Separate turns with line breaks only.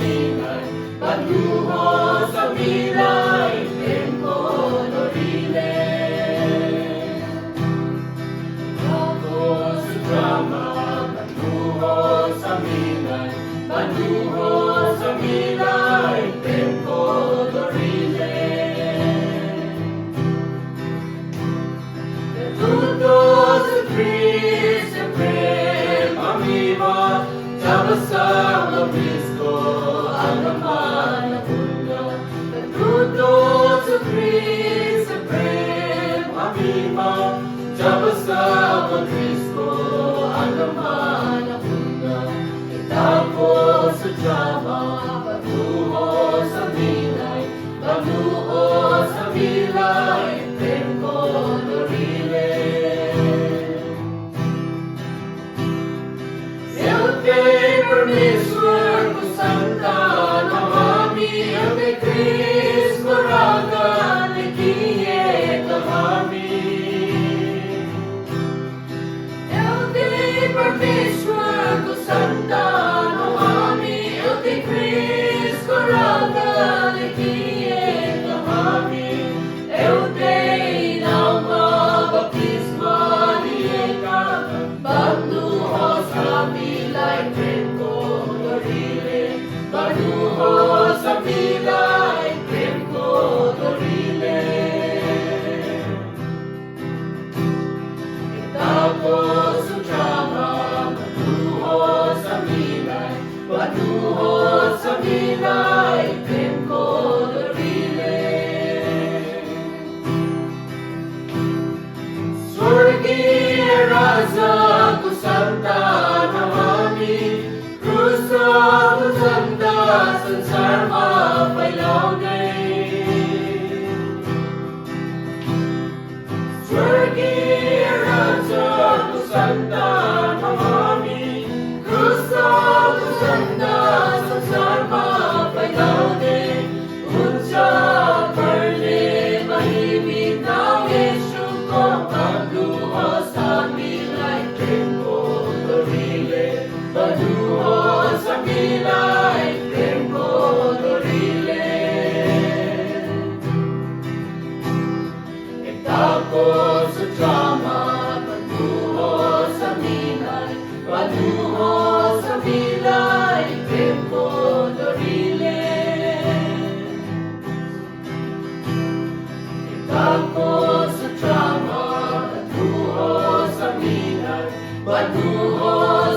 minay, Bandhnuhos sa milay, Ektako Sutrama Sutrama Bandhnuhos sa milay, Bandhnuhos sa milay, Ektako Sutrama. Tutos sa Kristo, prem amiba, Sabasama Kristo, ang laman ng mundo. Tutos sa Kristo, prem amiba, Sabasama Kristo, ang laman ng mundo. Ektako Sutrama Bandhnuhos sa milay, Bandhnuhos sa milay, Ektako Sutrama. परमेश्वर को संतान हामी हमें कृष्ण रागान किए कहानी परमेश्वर को संतान हामी हमें कृष्ण रागान किए कहानी नामा बपतिस्मा लिए का Bandhnuhos kami like Bandhnuhos sa milay, Ektako Sutrama. Ektako Sutrama Bandhnuhos sa milay, Bandhnuhos sa milay, Ektako Sutrama. Swargiya Raja ko santan hamami, संसारमा फैलाउने स्वर्गीय राजाको सन्तान हामी क्रुसको सन्तान संसारमा फैलाउने हुन्छ पर्ने महिमा येशूको Bandhnuhos हामीलाई प्रेमको डोरीले Bandhnuhos हामीलाई Ektako Sutrama Bandhnuhos sa milay, Bandhnuhos sa milay, Ektako Sutrama. Ektako Sutrama Bandhnuhos sa milay, Bandhnuhos